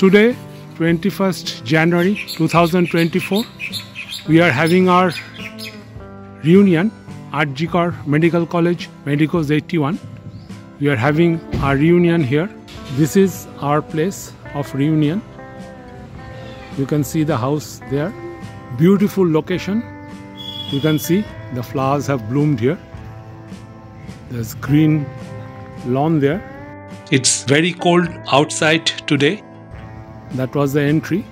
Today, 21st January 2024, we are having our reunion at RG Kar Medical College, Medicos 81. We are having our reunion here. This is our place of reunion. You can see the house there. Beautiful location. You can see the flowers have bloomed here. There's green lawn there. It's very cold outside today. That was the entry.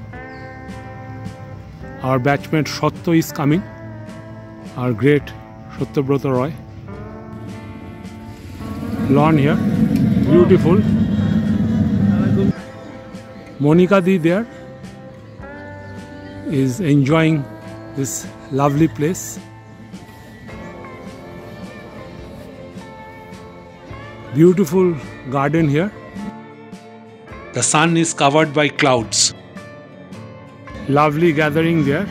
Our batchmate Shatto is coming. Our great Satyabrata Roy. Lawn here. Beautiful. Monica Di there is enjoying this lovely place. Beautiful garden here. The sun is covered by clouds. Lovely gathering there.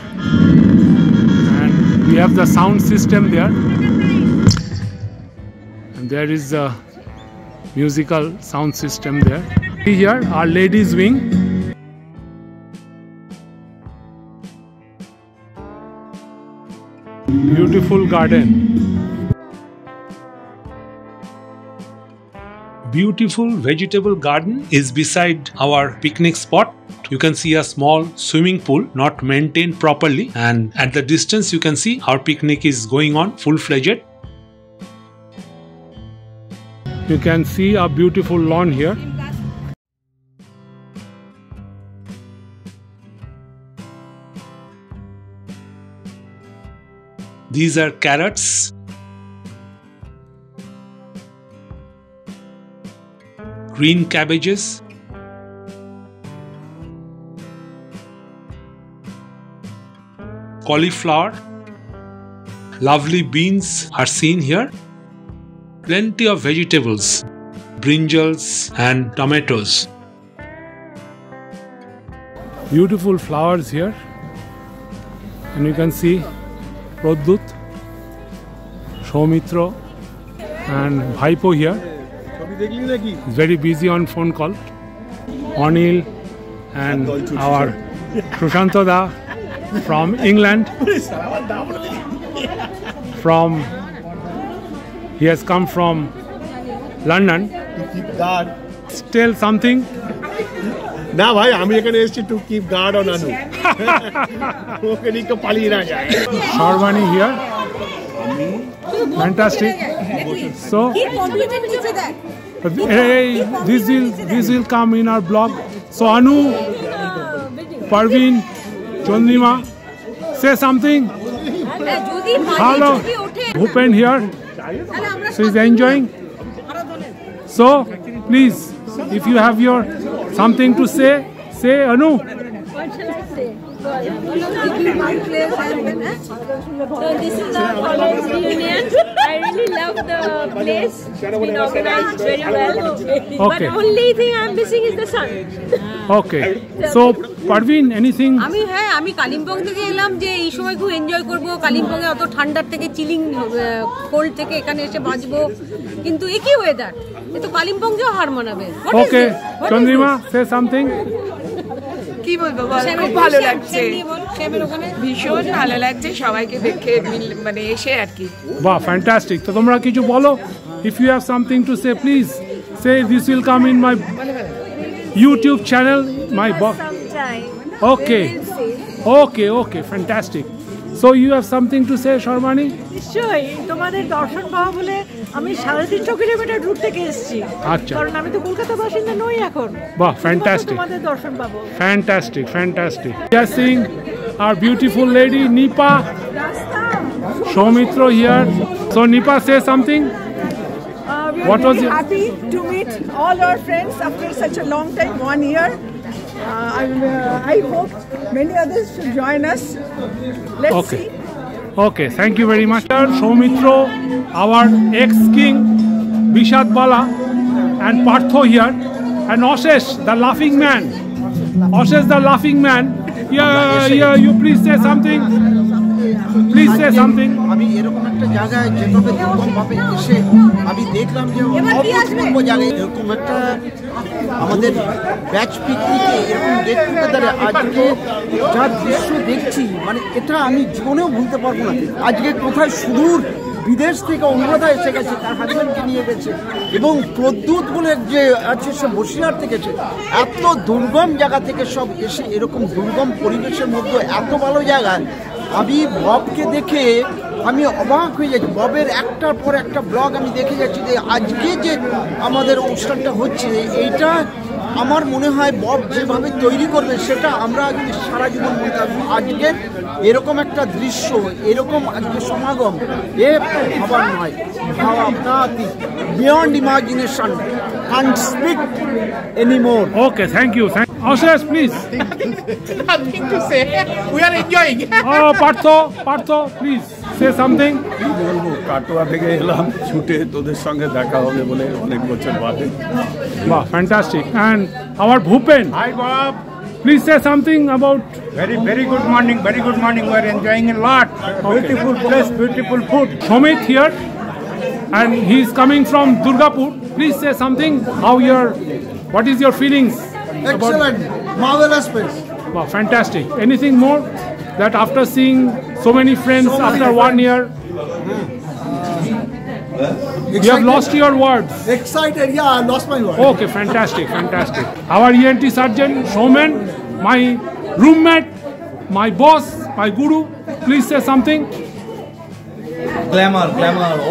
And we have the sound system there. And there is a musical sound system there. Here, our ladies' wing. Beautiful garden. Beautiful vegetable garden is beside our picnic spot. You can see a small swimming pool not maintained properly, and at the distance you can see our picnic is going on full-fledged. You can see a beautiful lawn here. These are carrots. Green cabbages. Cauliflower. Lovely beans are seen here. Plenty of vegetables, brinjals and tomatoes. Beautiful flowers here. And you can see Pradut, Soumitra and Bhaipo here. He's very busy on phone call. Anil and our Sushanta Da from England. He has come from London. Still something? Na bhai, আমি এখানে এসেছি to keep guard on Anu. ওকে নিয়ে পালিয়ে না যায়। Sharwani here. Fantastic. So, hey, this will come in our blog. So Anu, Parveen, Chandrima, say something. Hello, Bhupen here. She's enjoying. So please, if you have your something to say Anu. What shall I say? So this is our college reunion. I really love the place. It's been organized very well. Okay. But only thing I'm missing is the sun. Okay. So Parveen, anything? আমি কালিম্পং থেকে এলাম যে এই সময় খুব enjoy করব। কালিম্পংয়ে অত ঠান্ডার থেকে চিলিং কোল্ড থেকে এখানে এসে বাঁচবো, কিন্তু একই ওয়েদার, এ তো কালিম্পংকেও হার মানাবে। ওকে, চন্দ্রিমা, সে সামথিং। কি বলবো, খুব ভালো লাগছে, ভীষণ ভালো লাগছে সবাইকে দেখে, মানে এসে আর কি। বাহ, ফ্যান্টাস্টিক। তো তোমরা কিছু বলো, if you have something to say, please say. This will come in my YouTube channel, my box. Okay, fantastic. So you have something to say, Sharwani? নিশ্চয়ই, তোমাদের দর্শন পাওয়া বলে আমি 350 কিলোমিটার দূর থেকে এসেছি। আচ্ছা, কারণ আমি তো কলকাতা বাসিন্দা নই এখন। বাহ, ফ্যান্টাস্টিক। তোমাদের দর্শন পাবো। Fantastic. We are seeing our beautiful lady Nipa Soumitra here. So Nipa, say something. We are really happy to meet all our friends after such a long time, 1 year. I hope many others will join us. Let's see. Okay, thank you very much. Soumitra, our ex-king, Bishad Bala and Partho here, and Oshesh, the laughing man. Yeah, you please say something. Please say something. আমি এরকম একটা জায়গায় যেভাবে দুর্গমভাবে এসে আমি দেখলাম যে অভূতপূর্ব জায়গায় এরকম একটা আমাদের ব্যাচ পিকনিকে এরকম গেট টুগেদারে আজকে যা দৃশ্য দেখছি মানে এটা আমি জীবনেও ভুলতে পারবো না। আজকে কোথায় সুদূর বিদেশ থেকে অনুরাধা এসে গেছে, তার হাজব্যান্ডকে নিয়ে গেছে, এবং প্রদ্যুৎ বলে যে আছে সে বসিরহাট থেকে গেছে। এত দুর্গম জায়গা থেকে সব এসে এরকম দুর্গম পরিবেশের মধ্যে এত ভালো জায়গায় আমি ববকে দেখে আমি অবাক হয়ে যাচ্ছি। ববের একটার পর একটা ব্লগ আমি দেখে যাচ্ছি যে আজকে যে আমাদের অনুষ্ঠানটা হচ্ছে এইটা আমার মনে হয় বব যেভাবে তৈরি করবে সেটা আমরা সারা জীবন মনে থাকবো। আজকে এরকম একটা দৃশ্য, এরকম আজকে সমাগম এ ভাবার নয়, ভাবা আপনাতিক, beyond imagination, can't speak anymore. Okay, thank you. Ashish, please. Nothing to say. We are enjoying. Oh, Partho, please say something. বলবো কাটোয়া থেকে এলাম ছুটে তোদের সঙ্গে দেখা হবে বলে অনেক বছর বাদে। Wow, fantastic. And our Bhupen. Hi Bob. Please say something about. Very good morning. Very good morning. We are enjoying a lot. Beautiful place, beautiful food. Shomit here, and he is coming from Durgapur. Please say something. What is your feelings? Excellent, marvelous place. Wow, fantastic. Anything more? That after seeing so many friends after 1 year, you have lost your words. Excited, yeah, I lost my words. Okay, fantastic. Our ENT surgeon, Showman, my roommate, my boss, my guru. Please say something. Glamour,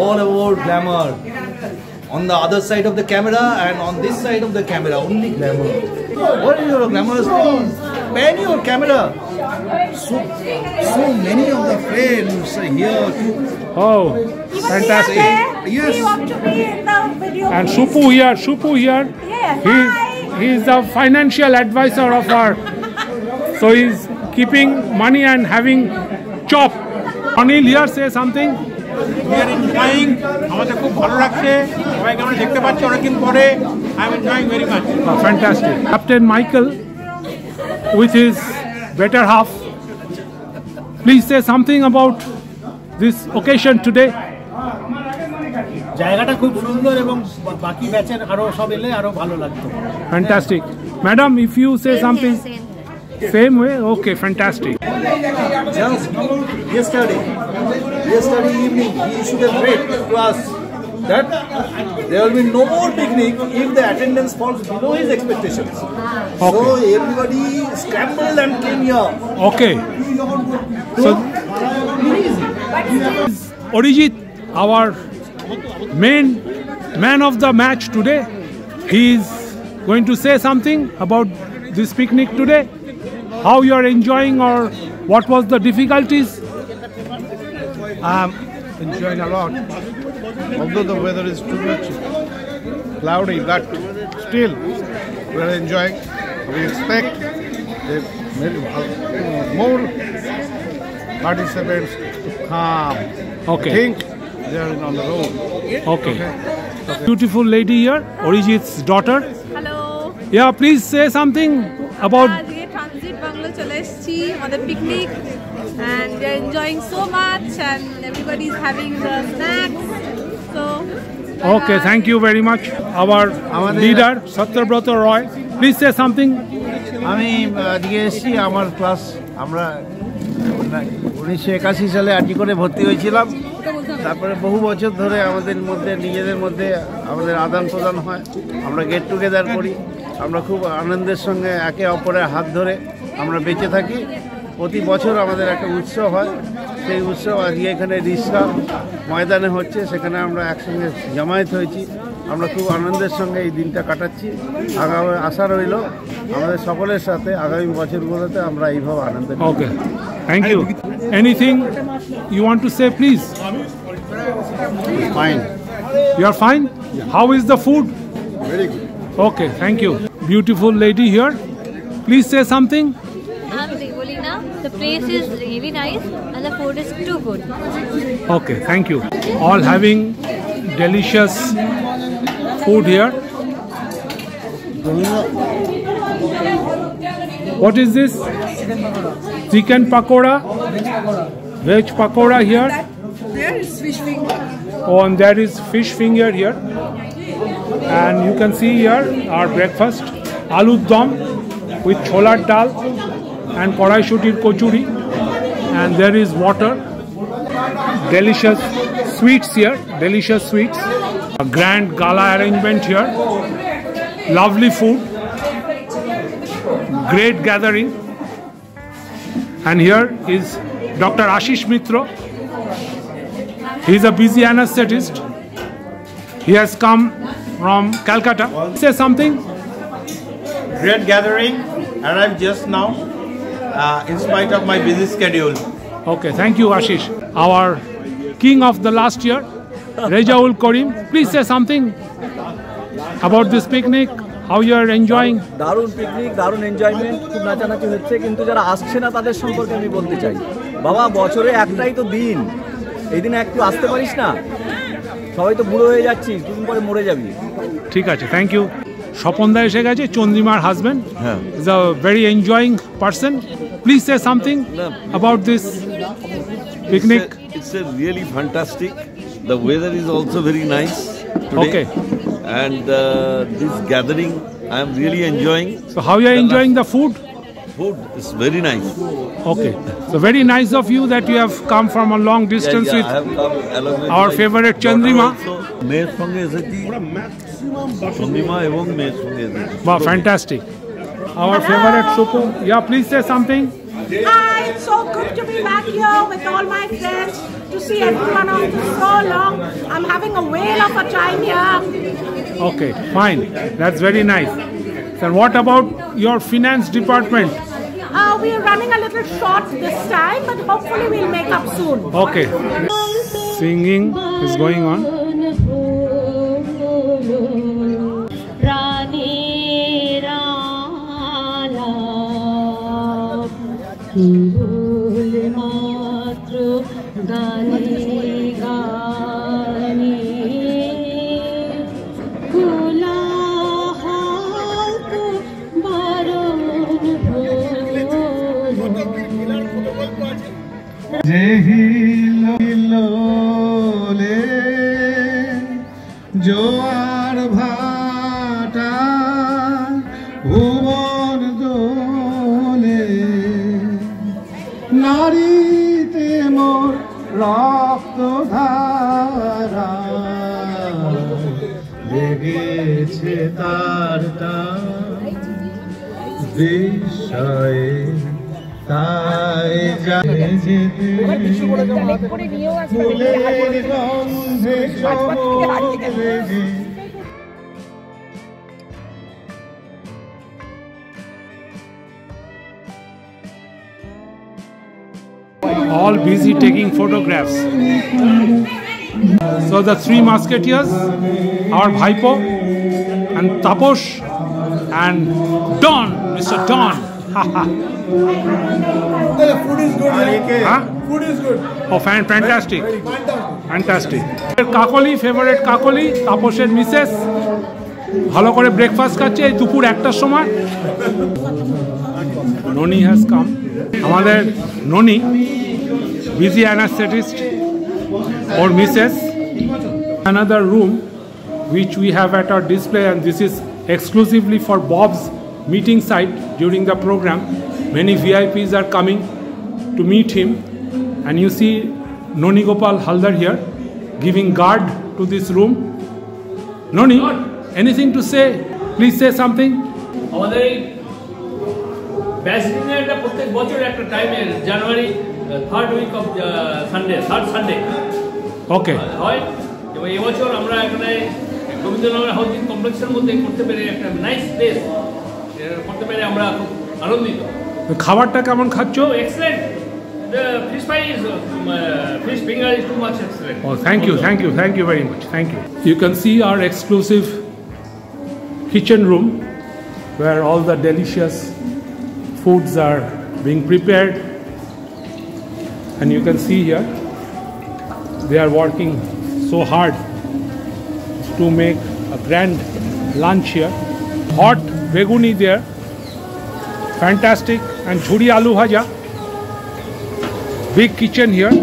all about glamour. On the other side of the camera and on this side of the camera, only glamour. What is your glamorous thing? Pan your camera. So many of the friends are here too. Oh, fantastic. Yes. And Shupu here. He is the financial advisor of our. So he's keeping money and having chop. Anil here, say something. We are enjoying. আমাদের খুব ভালো লাগছে। সবাইকে আমরা দেখতে পাচ্ছি অনেকদিন পরে। I am enjoying very much. Fantastic. Captain Michael with his better half. Please say something about this occasion today. জায়গাটা খুব সুন্দর এবং বাকি ব্যাচের আরো সব এলে আরো ভালো লাগতো। Fantastic. Madam, if you say something. Same way? Okay, fantastic. Just yesterday evening, he issued a threat to us that there will be no more picnic if the attendance falls below his expectations. Okay. So everybody scrambled and came here. Okay. So, Arijit, our main man of the match today, he is going to say something about this picnic today. How you are enjoying, or what was the difficulties? I'm enjoying a lot. Although the weather is too much cloudy, but still we are enjoying. We expect more participants to come. Okay. I think they are on the road. Okay. Beautiful lady here, Arijit's daughter. Hello. Yeah, please say something about. Transit Bangla chale eschi amader picnic, and we are enjoying so much, and everybody is having the snacks. So. Okay, thank you very much. Our leader, Satyabrat Roy. Please say something. আমি আজকে এসেছি আমার class আমরা 1981 সালে আরজি করে ভর্তি হয়েছিলাম। তারপরে বহু বছর ধরে আমাদের মধ্যে নিজেদের মধ্যে আমাদের আদান প্রদান হয়, আমরা গেট টুগেদার করি, আমরা খুব আনন্দের সঙ্গে একে অপরের হাত ধরে আমরা বেঁচে থাকি। প্রতি বছর আমাদের একটা উৎসব হয়, সেই উৎসব আজকে এখানে রিসকা ময়দানে হচ্ছে, সেখানে আমরা একসঙ্গে জামায়াত হয়েছি। আমরা খুব আনন্দের সঙ্গে এই দিনটা কাটাচ্ছি। আগামী আশা রইল আমাদের সকলের সাথে আগামী বছরগুলোতে আমরা এইভাবে আনন্দ। Okay, thank you. Anything you want to say please? Fine. You are fine? How is the food? Very good. Okay, thank you. Beautiful lady here. Please say something. I'm Devolina. The place is really nice and the food is too good. Okay, thank you. All having delicious food here. What is this? Chicken pakora. Veg pakora here. There is fish finger. Oh, and there is fish finger here. And you can see here our breakfast. Aloo dum with cholar dal and koraishutir kochuri. And there is water. Delicious sweets here. Delicious sweets. A grand gala arrangement here. Lovely food. Great gathering. And here is Dr. Ashish Mitra. He is a busy anesthetist. He has come from Calcutta. Say something. Great gathering. Arrived just now, in spite of my busy schedule. Okay, thank you, Ashish. Our king of the last year, Rejaul Karim. Please say something about this picnic. How you are enjoying? দারুণ picnic, দারুণ enjoyment, খুব নাচানাচি হচ্ছে, কিন্তু যারা আসছে না তাদের সম্পর্কে আমি বলতে চাই, বাবা বছরে একটাই তো দিন, এই দিনে একটু আসতে পারিস না? সবাই তো বুড়ো হয়ে যাচ্ছিস, দুদিন পরে মরে যাবি। ঠিক আছে, থ্যাংক ইউ। স্বপনদা এসে গেছে, চন্দ্রিমার husband. Is a very enjoying person. Please say something about this picnic. It's a really fantastic. The weather is also very nice today. Okay. And this gathering, I am really enjoying. So how you are enjoying the food? Food is very nice. Okay. So very nice of you that you have come from a long distance I with have come along with our favorite Chandrima. মেয়ের সঙ্গে এসেছি, চন্দ্রিমা এবং মেয়ের সঙ্গে এসেছি। Wow, fantastic. Our favorite Supu. Yeah, please say something. Hi, it's so good to be back here with all my friends, to see everyone after so long. I'm having a whale of a time here. Okay, fine. That's very nice. So what about your finance department? We are running a little short this time, but hopefully we'll make up soon. Okay. Singing is going on. জোয়ার ভাটা ভুবন দোলে, নারীতে মোর রক্ত ধারা লেগেছে তারটা বিষয়ে, তাই যায় যেতে ফুলের গন্ধে চমকে। All busy taking photographs. So the three musketeers, our Bhaipo and Taposh and Don, Mr. Don. The food is good. Huh? Food is good. Oh, fantastic. Fantastic. Kakoli, favorite Kakoli, Taposher Mrs. ভালো করে breakfast খাচ্ছে এই দুপুর 1টার সময়। Noni has come. আমাদের Noni, busy anesthetist or Mrs. Another room which we have at our display, and this is exclusively for Bob's meeting site during the program. Many VIPs are coming to meet him, and you see Noni Gopal Haldar here giving guard to this room. Noni, anything to say? Please say something. আমাদের এই ব্যাসডিনেরটা প্রত্যেক বছর একটা টাইমে January third week of Sunday, third Sunday okay হয়, এবং এবছর আমরা এখানে রবীন্দ্রনগর হাউজিং কমপ্লেক্সের মধ্যে করতে পেরে একটা নাইস প্লেস করতে পেরে আমরা খুব আনন্দিত। খাবারটা কেমন খাচ্ছ? Excellent. The fish fry is fish finger is too much excellent. Oh, thank you very much. Thank you. You can see our exclusive kitchen room where all the delicious foods are being prepared, and you can see here they are working so hard to make a grand lunch here. Hot beguni there, fantastic, and chhuri aloo bhaja. big kitchen here.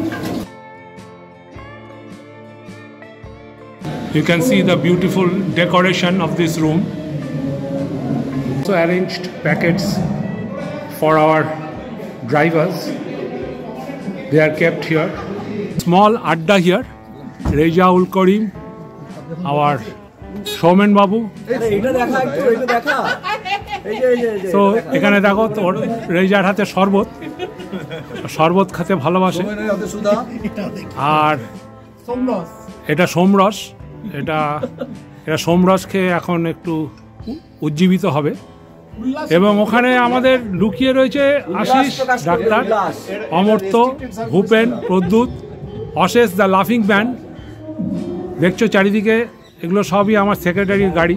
You can see the beautiful decoration of this room. Also arranged packets for our drivers. They are kept here. Small adda here. Reja ul Karim, our Showman Babu. So এখানে দেখো তোর রেজার হাতে শরবত, শরবত খেতে ভালোবাসে। আর এটা সোমরস, এটা সোমরস খেয়ে এখন একটু উজ্জীবিত হবে। এবং ওখানে আমাদের লুকিয়ে রয়েছে আশিস ডাক্তার, অমর্ত্য, ভূপেন, প্রদ্যুৎ, অশেষ দ্য লাফিং ব্যান্ড। দেখছো চারিদিকে, এগুলো সবই আমার সেক্রেটারির গাড়ি,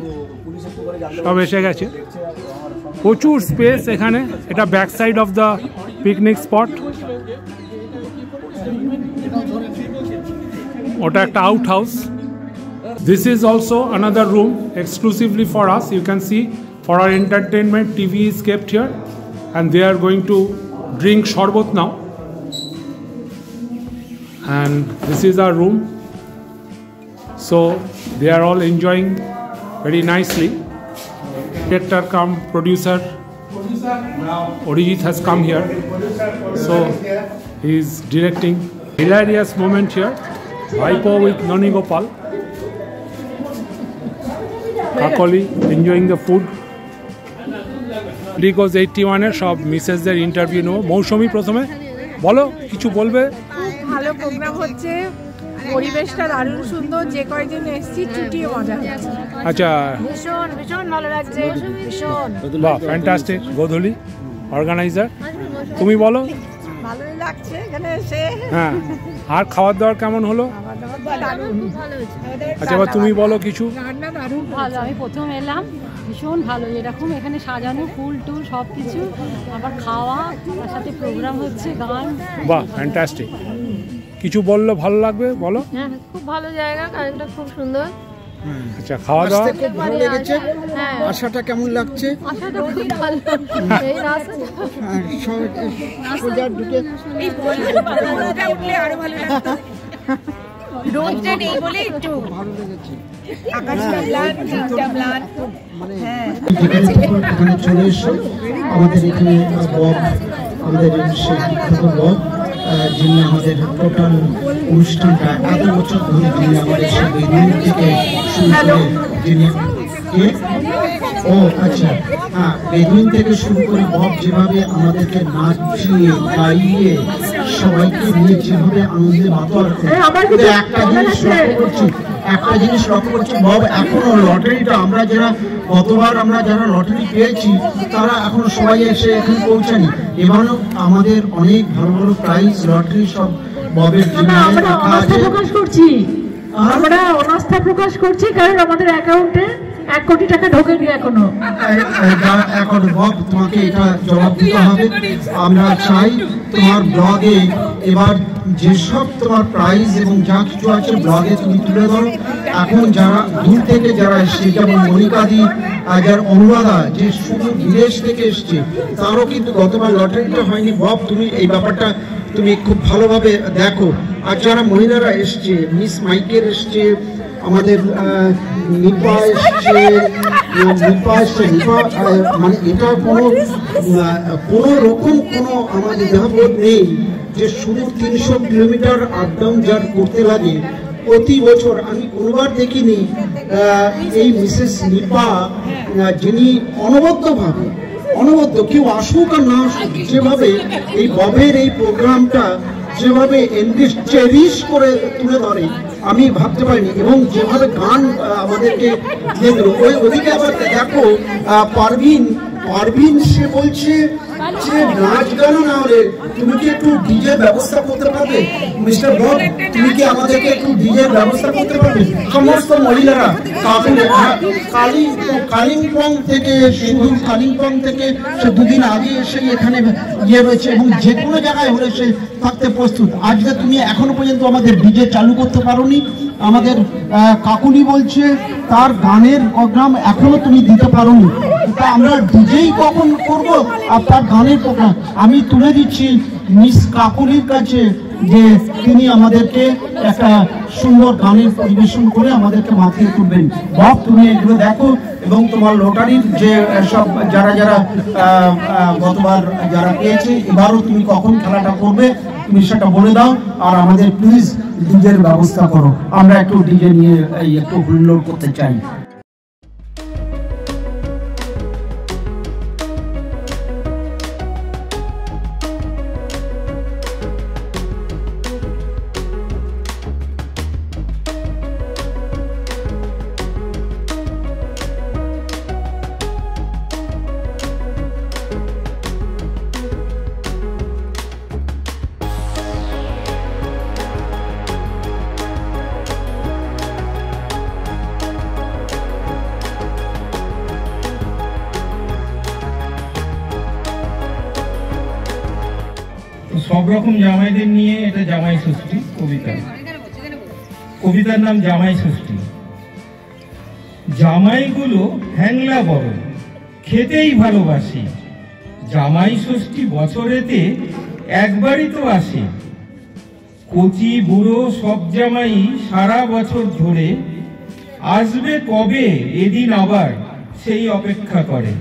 সব এসে গেছে। প্রচুর স্পেস এখানে। এটা back side of the picnic spot. ওটা একটা out house. This is also another room exclusively for us. You can see for our entertainment, TV is kept here and they are going to drink sharbot now. And this is our room. So they are all enjoying very nicely. Director come producer Orijit has come here. So he is directing. Hilarious moment here. Hypo with Nani Gopal. Kakoli enjoying the food. Because 81 এর সব মিসেসদের interview নেব। মৌসুমী প্রথমে বলো, কিছু বলবে? ভালো programme হচ্ছে, পরিবেশটা দারুণ সুন্দর, যে কয়েকদিন এসেছি ছুটিয়ে মজা হচ্ছে। আচ্ছা, ভীষণ ভীষণ ভালো লাগছে, ভীষণ বাহ, ফ্যান্টাস্টিক। গোধূলি অর্গানাইজার, তুমি বলো? ভালোই লাগছে এখানে এসে। হ্যাঁ, আর খাওয়ার দাওয়ার কেমন হলো? আচ্ছা, এবার তুমি বলো কিছু। রান্না দারুণ ভালো, আমি প্রথম এলাম, ভীষণ ভালো। এরকম এখানে সাজানো ফুল টুল সব কিছু, আবার খাওয়া, তার সাথে প্রোগ্রাম হচ্ছে, গান। বাহ, ফ্যান্টাস্টিক। কিছু বললে ভালো লাগবে, বলো। হ্যাঁ, খুব ভালো জায়গা, কারেন্টটা খুব সুন্দর। আচ্ছা, খাওয়া দাওয়া খুব ভালো লেগেছে। আশাটা কেমন লাগছে? আশাটা খুব ভালো। এই রাস্তা সোজা ঢুকে এই বলটা উঠলে আরো ভালো লাগতো। রোদটা নেই বলে একটু ভালো লেগেছে। আকাশটা ব্লাড, দিকটা ব্লাড। হ্যাঁ, এখানে চলে এসো। আমাদের এখানে বব, আমাদের সেই বিখ্যাত বব, যিনি আমাদের টোটাল অনুষ্ঠানটা এত বছর ধরে যিনি আমাদের সেই বেদুইন থেকে শুরু করে, যিনি ও আচ্ছা হ্যাঁ, বেদুইন থেকে শুরু করে বব যেভাবে আমাদেরকে নাচিয়ে গাইয়ে সবাইকে নিয়ে যেভাবে আনন্দে মাতোয়ার করে। একটা জিনিস লক্ষ্য করছি বব, এখনো লটারিটা আমরা যারা গতবার আমরা যারা লটারি পেয়েছি তারা এখনো সবাই এসে এখানে পৌঁছানি। এবারও আমাদের অনেক ভালো ভালো প্রাইজ লটারি সব ববের জন্য প্রকাশ করছি। আমরা অনাস্থা প্রকাশ করছি, কারণ আমাদের অ্যাকাউন্টে 1 কোটি টাকা ঢোকেনি এখনো। এখন বব তোমাকে এটা জবাব দিতে হবে। আমরা চাই তোমার ব্লগে এবার যেসব তোমার প্রাইজ এবং যা কিছু আছে ব্লগে তুমি তুলে ধরো। এখন যারা দূর থেকে যারা এসছে, যেমন মনিকাদি, যারা অনুরাধা, যে শুধু বিদেশ থেকে এসছে, তারও কিন্তু গতবার লটারিটা হয়নি। বব, তুমি এই ব্যাপারটা তুমি খুব ভালোভাবে দেখো। আর যারা মহিলারা এসছে, মিস মাইকেল এসছে, আমাদের নিপা এসছে, মানে এটা কোনো রকম কোনো আমাদের দেহবোধ নেই যে শুধু 300 কিলোমিটার আপ ডাউন যার করতে লাগে প্রতি বছর। আমি কোনোবার দেখিনি এই মিসেস নিপা, যিনি অনবদ্য কেউ আসুক আর না আসুক, যেভাবে এই ববের এই প্রোগ্রামটা যেভাবে এনগেজ চেরিশ করে তুলে ধরে আমি ভাবতে পারিনি। এবং যেভাবে গান আমাদেরকে দিয়ে দিল, ওদিকে আবার দেখো পারভিন সে বলছে যে নাচ গান না হলে তুমি কি একটু ডিজে ব্যবস্থা করতে পারবে? মিস্টার বব, তুমি কি আমাদেরকে একটু ডিজে ব্যবস্থা করতে পারবে? সমস্ত মহিলারা কালিম্পং থেকে সে দুদিন আগে এসে এখানে ইয়ে রয়েছে এবং যে কোনো জায়গায় হলে সে থাকতে প্রস্তুত। আজকে তুমি এখনো পর্যন্ত আমাদের ডিজে চালু করতে পারোনি। আমাদের কাকুলি বলছে তার গানের প্রোগ্রাম এখনো তুমি দিতে পারোনি। তা আমরা ডিজেই কখন করব আর তার গানের প্রোগ্রাম? আমি তুলে দিচ্ছি মিস কাকুলির কাছে যে তিনি আমাদেরকে একটা সুন্দর গানের পরিবেশন করে আমাদেরকে মাতিয়ে তুলবেন। বাপ তুমি এগুলো দেখো এবং তোমার লটারির যে সব যারা যারা গতবার যারা পেয়েছে এবারও তুমি কখন খেলাটা করবে তুমি সেটা বলে দাও। আর আমাদের প্লিজ ডিজের ব্যবস্থা করো, আমরা একটু ডিজে নিয়ে একটু হুল্লোড় করতে চাই। সব রকম জামাইদের নিয়ে এটা জামাই ষষ্ঠী কবিতা। কবিতার নাম জামাই ষষ্ঠী। জামাইগুলো হ্যাংলা বড়, খেতেই ভালোবাসি। জামাই ষষ্ঠী বছরেতে একবারই তো আসে। কচি বুড়ো সব জামাই সারা বছর ধরে আসবে কবে এদিন আবার সেই অপেক্ষা করে।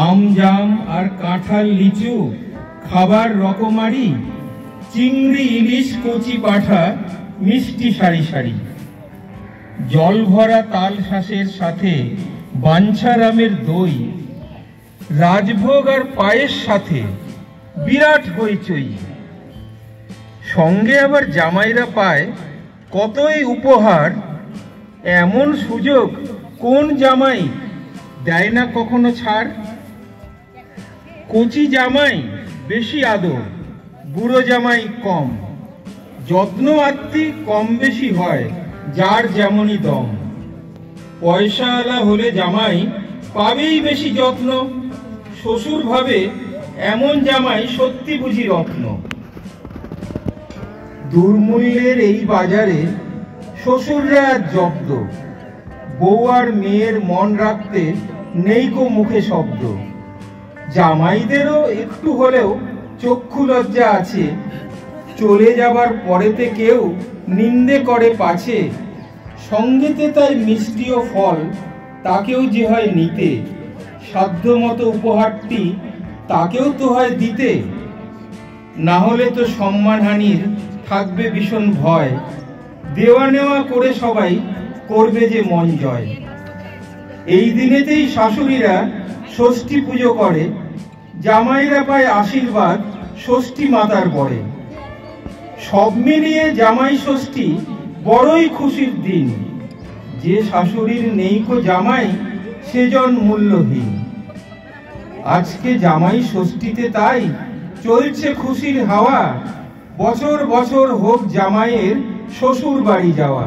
আম জাম আর কাঁঠাল লিচু খাবার রকমারি, চিংড়ি ইলিশ কচি পাঠা মিষ্টি সারি সারি। জল ভরা তাল শাঁসের সাথে বাঞ্ছারামের দই, রাজভোগ আর পায়ের সাথে বিরাট হইচই। সঙ্গে আবার জামাইরা পায় কতই উপহার, এমন সুযোগ কোন জামাই দেয় না কখনো ছাড়। কচি জামাই বেশি আদর, বুড়ো জামাই কম। যত্ন আত্মি কম বেশি হয় যার যেমনই দম। পয়সাওয়ালা হলে জামাই পাবেই বেশি যত্ন। শ্বশুর ভাবে এমন জামাই সত্যি বুঝি রত্ন। দুর্মূল্যের এই বাজারে শ্বশুররা আজ জব্দ। বউ আর মেয়ের মন রাখতে নেই কো মুখে শব্দ। জামাইদেরও একটু হলেও চক্ষু লজ্জা আছে। চলে যাবার পরেতে কেউ নিন্দে করে পাছে। সঙ্গেতে তাই মিষ্টি ও ফল তাকেও যে হয় নিতে। সাধ্য মতো উপহারটি তাকেও তো হয় দিতে। না হলে তো সম্মানহানির থাকবে ভীষণ ভয়। দেওয়া নেওয়া করে সবাই করবে যে মন জয়। এই দিনেতেই শাশুড়িরা ষষ্ঠী পুজো করে। জামাইরা পায় আশীর্বাদ ষষ্ঠী মাতার পরে। সব মিলিয়ে জামাই ষষ্ঠী বড়ই খুশির দিন। যে শাশুড়ির নেই কো জামাই সেজন মূল্যহীন। আজকে জামাই ষষ্ঠীতে তাই চলছে খুশির হাওয়া। বছর বছর হোক জামাইয়ের শ্বশুর বাড়ি যাওয়া।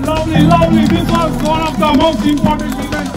Lovely, lovely. This was one of the most important events.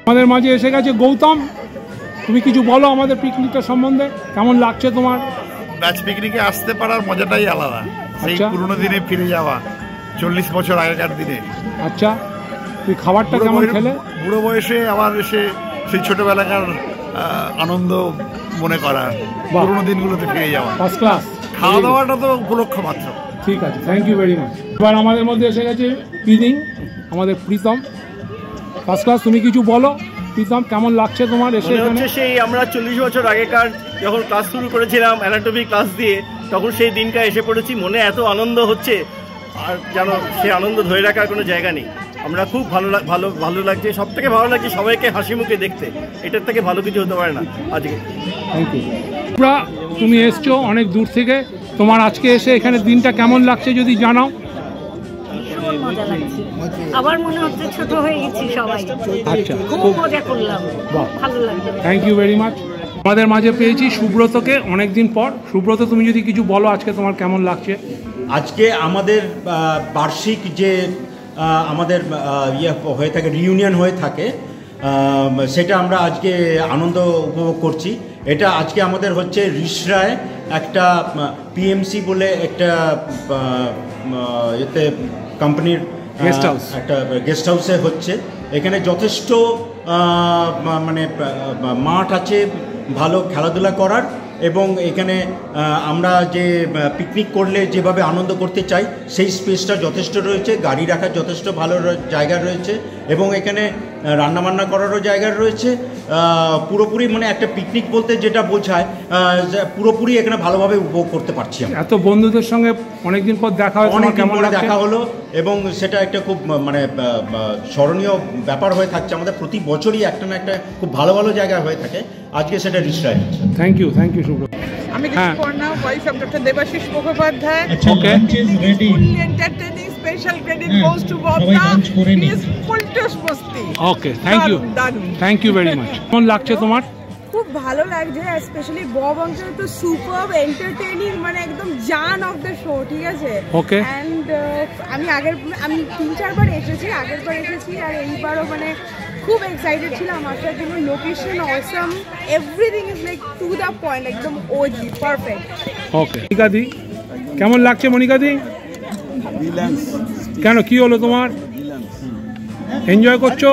আমাদের মাঝে এসে গেছে গৌতম, তুমি কিছু বলো আমাদের পিকনিকটা সম্বন্ধে, কেমন লাগছে তোমার? ব্যাচ পিকনিকে আসতে পারার মজাটাই আলাদা, সেই পুরোনো দিনে ফিরে যাওয়া, 40 বছর আগেকার দিনে। আচ্ছা, তুই খাবারটা কেমন খেলে? বুড়ো বয়সে আবার এসে সেই ছোটবেলাকার আনন্দ মনে করা, পুরোনো দিনগুলোতে ফিরে যাওয়া। First class. খাওয়া দাওয়াটা তো উপলক্ষ মাত্র। ঠিক আছে, থ্যাংক ইউ ভেরি মাচ। এবার আমাদের মধ্যে এসে গেছে পিদিং, আমাদের প্রীতম। ফার্স্ট ক্লাস, তুমি কিছু বলো প্রীতম, কেমন লাগছে তোমার এসে? সেই আমরা 40 বছর আগেকার যখন ক্লাস শুরু করেছিলাম অ্যানাটমি ক্লাস দিয়ে, তখন সেই দিনটা এসে পড়েছি। মনে এত আনন্দ হচ্ছে, আর যেন সে আনন্দ ধরে রাখার কোনো জায়গা নেই। আমরা খুব ভালো লাগছে, সব থেকে ভালো লাগছে সবাইকে হাসি মুখে দেখতে। এটার থেকে ভালো কিছু হতে পারে না আজকে। Thank you. তুমি এসছো অনেক দূর থেকে, তোমার আজকে এসে এখানে দিনটা কেমন লাগছে যদি জানাও। মজা লাগছে, আবার মনে হচ্ছে ছোট হয়ে গেছি সবাই। আচ্ছা, খুব মজা করলাম, ভালো লাগলো। Thank you very much. আমাদের মাঝে পেয়েছি সুব্রতকে অনেকদিন পর। সুব্রত, তুমি যদি কিছু বলো আজকে তোমার কেমন লাগছে? আজকে আমাদের বার্ষিক যে আমাদের ইয়ে হয়ে থাকে, রিইউনিয়ন হয়ে থাকে, সেটা আমরা আজকে আনন্দ উপভোগ করছি। এটা আজকে আমাদের হচ্ছে রিসরায় একটা পিএমসি বলে একটা এতে কোম্পানির একটা গেস্ট হাউসে হচ্ছে। এখানে যথেষ্ট মানে মাঠ আছে ভালো খেলাধুলা করার, এবং এখানে আমরা যে পিকনিক করলে যেভাবে আনন্দ করতে চাই সেই স্পেসটা যথেষ্ট রয়েছে, গাড়ি রাখার যথেষ্ট ভালো জায়গা রয়েছে, এবং এখানে রান্নাবান্না করারও জায়গা রয়েছে। পুরোপুরি মানে একটা পিকনিক বলতে যেটা বোঝায়, পুরোপুরি এখানে ভালোভাবে উপভোগ করতে পারছি। এত বন্ধুদের সঙ্গে অনেকদিন পর দেখা হয়, অনেকদিন পরে দেখা হলো, এবং সেটা একটা খুব মানে স্মরণীয় ব্যাপার হয়ে থাকছে আমাদের। প্রতি বছরই একটা না একটা খুব ভালো ভালো জায়গা হয়ে থাকে, আজকে সেটা রিসরায় হচ্ছে। Thank you Subrata. আমি কিছু পড়না, wife of doctor Debashis Mukhopadhyay. Okay, fully entertaining, special credit goes to Bob. He is full to masti. Okay, thank you very much. কেমন লাগছে তোমার? খুব ভালো লাগছে, স্পেশালি বব অংশ তো সুপার এন্টারটেইনিং, মানে একদম জান অফ দ্য শো, ঠিক আছে? ওকে। অ্যান্ড আমি 3-4 বার এসেছি, আগের বার এসেছি, আর এইবারও মানে খুব এক্সাইটেড ছিলাম আসার জন্য। Location awesome, everything is like to the point, একদম ওজি, পারফেক্ট। ওকে, মনিকাদি কেমন লাগছে? মনিকাদি কেন, কি হলো তোমার? এনজয় করছো?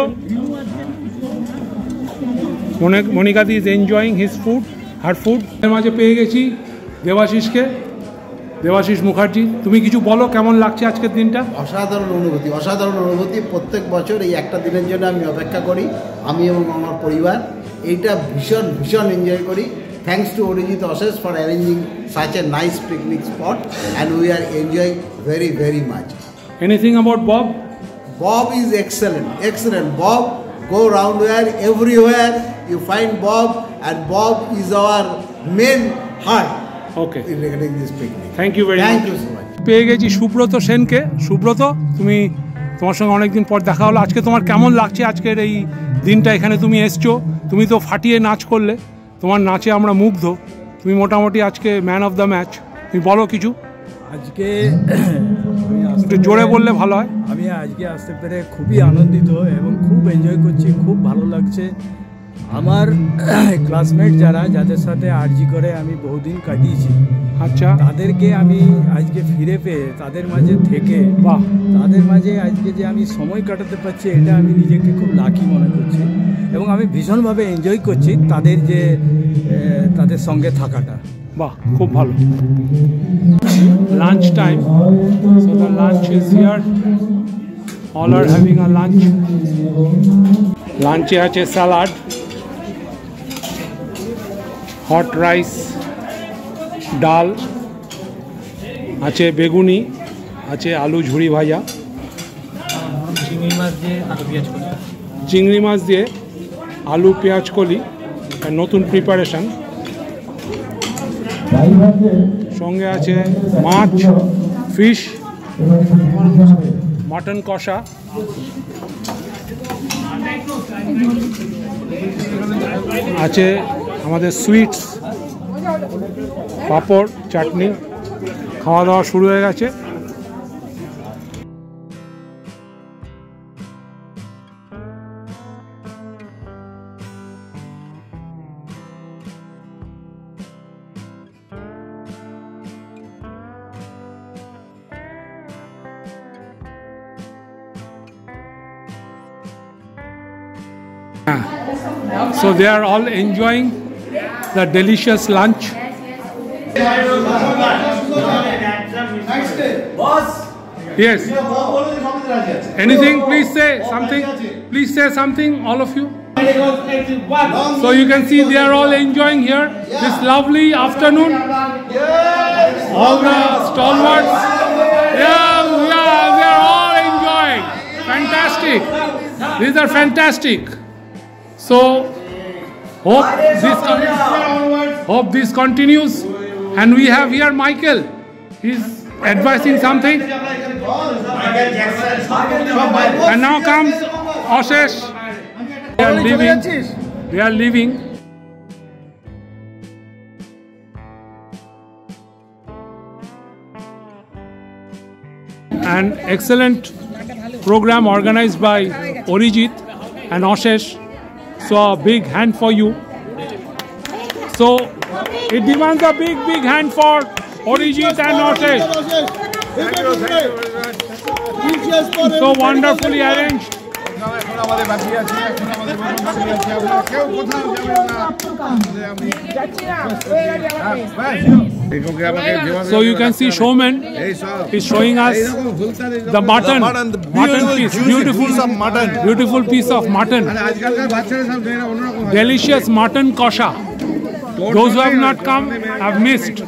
মনিকাদি is enjoying his food, her food. এর মাঝে পেয়ে গেছি দেবাশিসকে, দেবাশিস মুখার্জি। তুমি কিছু বলো, কেমন লাগছে আজকের দিনটা? অসাধারণ অনুভূতি। প্রত্যেক বছর এই একটা দিনের জন্য আমি অপেক্ষা করি, আমি এবং আমার পরিবার। এইটা ভীষণ এনজয় করি। Thanks to Arijit Ashes for arranging such a nice picnic spot, and we are enjoying very much. Anything about Bob? Bob is excellent. Bob, go round everywhere you find Bob, and Bob is our main heart. Okay. regarding this picnic. Thank you very much. Thank you so much. পেয়ে গেছি সুব্রত সেনকে। সুব্রত, তুমি তোমার সঙ্গে অনেকদিন পর দেখা হলো। আজকে তোমার কেমন লাগছে আজকের এই দিনটা? এখানে তুমি এসছো, তুমি তো ফাটিয়ে নাচ করলে, তোমার নাচে আমরা মুগ্ধ। তুমি মোটামুটি আজকে ম্যান অফ দ্য ম্যাচ। তুমি বলো কিছু। আজকে একটু জোরে বললে ভালো হয়। আমি আজকে আসতে পেরে খুবই আনন্দিত এবং খুব এনজয় করছি, খুব ভালো লাগছে। আমার ক্লাসমেট যাদের সাথে আরজি করে আমি বহুদিন কাটিয়েছি, আচ্ছা, তাদেরকে আমি আজকে ফিরে পেয়ে তাদের মাঝে থেকে তাদের মাঝে আজকে যে আমি সময় কাটাতে পারছি, এটা আমি নিজেকে খুব লাকি মনে করছি এবং আমি ভীষণভাবে এনজয় করছি তাদের সঙ্গে থাকাটা। বাহ, খুব ভালো। Lunch time, so the lunch is here, all are having a lunch. লাঞ্চে আছে স্যালাড, হট রাইস, ডাল আছে, বেগুনি আছে, আলু ঝুড়ি ভাজা, চিংড়ি মাছ দিয়ে আলু পেঁয়াজ কলি, চিংড়ি মাছ দিয়ে আলু পেঁয়াজ কলি, নতুন প্রিপারেশন। সঙ্গে আছে মাছ, ফিশ, মাটন কষা, আছে আমাদের সুইটস, পাঁপড়, চাটনি। খাওয়া দাওয়া শুরু হয়ে গেছে। So they are all enjoying the delicious lunch. Yes. Anything? Please say something. Please say something, all of you. So you can see they are all enjoying here this lovely afternoon. All the stalwarts. Yeah, they are all enjoying. Fantastic. These are fantastic. So hope this continues, and we have here Michael. He's advising something. And now comes Ashish. They are leaving. An excellent program organized by Orijit and Ashish. So a big hand for you. So it demands a big hand for Orijit and Ashish. So wonderfully arranged. So you can see showman is showing us the mutton piece, beautiful piece of mutton, delicious mutton kosha. Those who have not come have missed.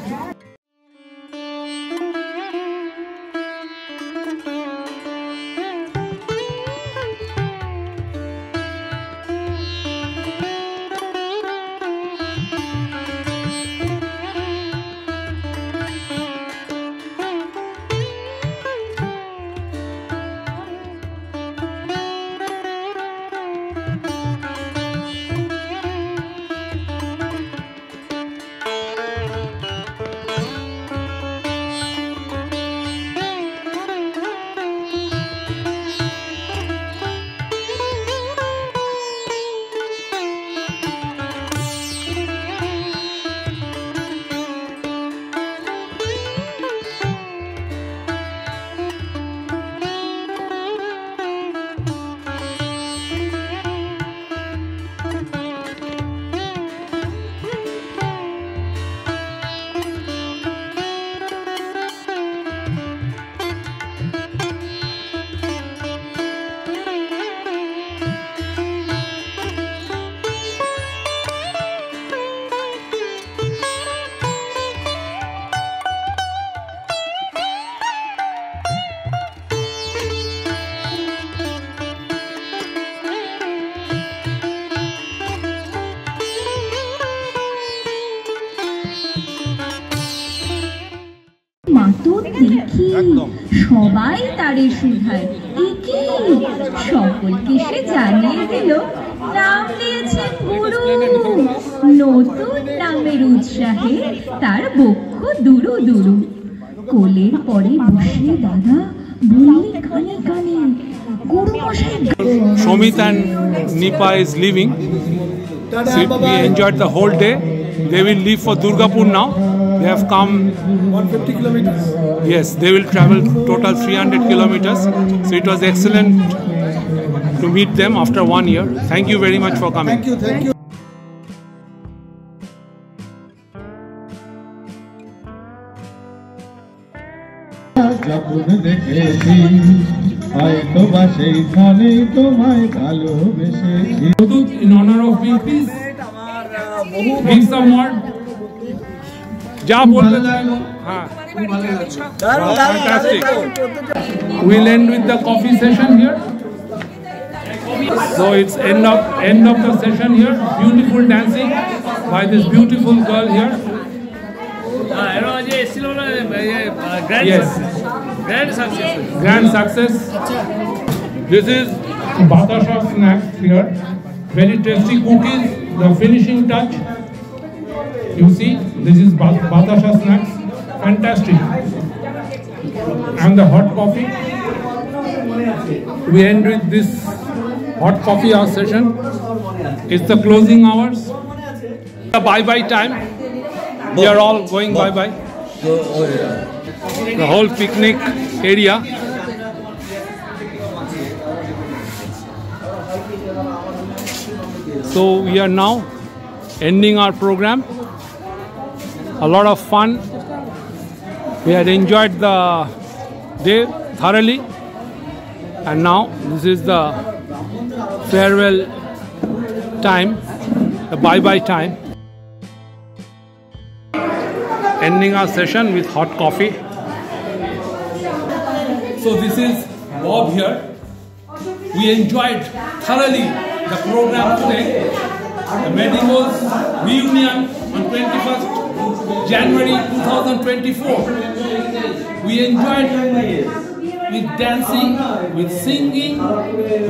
কত দেখি সবাই তারে শুধায় একে সকলকে সে জানিয়ে দিল নাম দিয়েছেন গুরু নতুন নামের উৎসাহে তার বক্ষ দুরু দুরু কোলের পরে বসে দাদা বললে কানে কানে গুরু মশাই Shomit and Nipa is leaving. So we enjoyed the whole day. They will leave for Durgapur now. They have come 150 kilometers. Yes, they will travel total 300 kilometers. So it was excellent to meet them after 1 year. Thank you very much for coming. Thank you, thank you. যখন দেখেছি হয়তো বা সেইখানে তোমায় ভালোবেসেছি। In honor of me, please give some word. যা বলতে চাই হ্যাঁ fantastic. We'll end with the coffee session here. So it's end of the session here. Beautiful dancing by this beautiful girl here. Yes. Grand success. This is Batasha snacks here. Very tasty cookies. The finishing touch. You see, this is Batasha snacks. Fantastic. And the hot coffee. We end with this hot coffee hour session. It's the closing hours. The bye-bye time. We are all going bye-bye. The whole picnic area. So we are now ending our program. A lot of fun. We had enjoyed the day thoroughly. And now this is the farewell time, the bye-bye time. Ending our session with hot coffee. So this is Bob here. We enjoyed thoroughly the program today. The Medigos reunion on 21st January 2024. We enjoyed with dancing, with singing,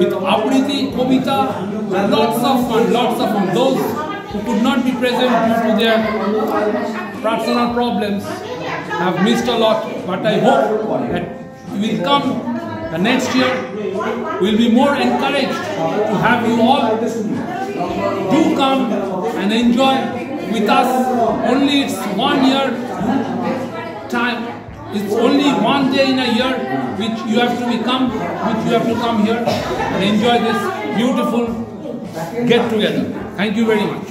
with abriti, kobita, lots of fun. Those who could not be present due to their personal problems have missed a lot, but I hope that you will come the next year. We'll be more encouraged to have you all. Do come and enjoy with us. Only it's 1 year time. It's only 1 day in a year which you have to come here and enjoy this beautiful get together. Thank you very much.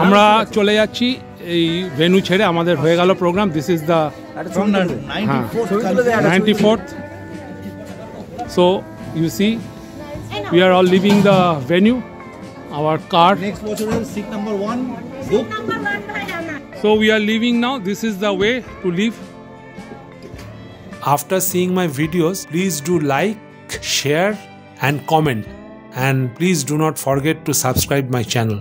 আমরা চলে যাচ্ছি এই venue ছেড়ে আমাদের হয়ে গেল programme this is the 94th so you see we are all leaving the venue our car next bother seat number 1 book so we are leaving now this is the way to leave after seeing my videos please do like share and comment and please do not forget to subscribe my channel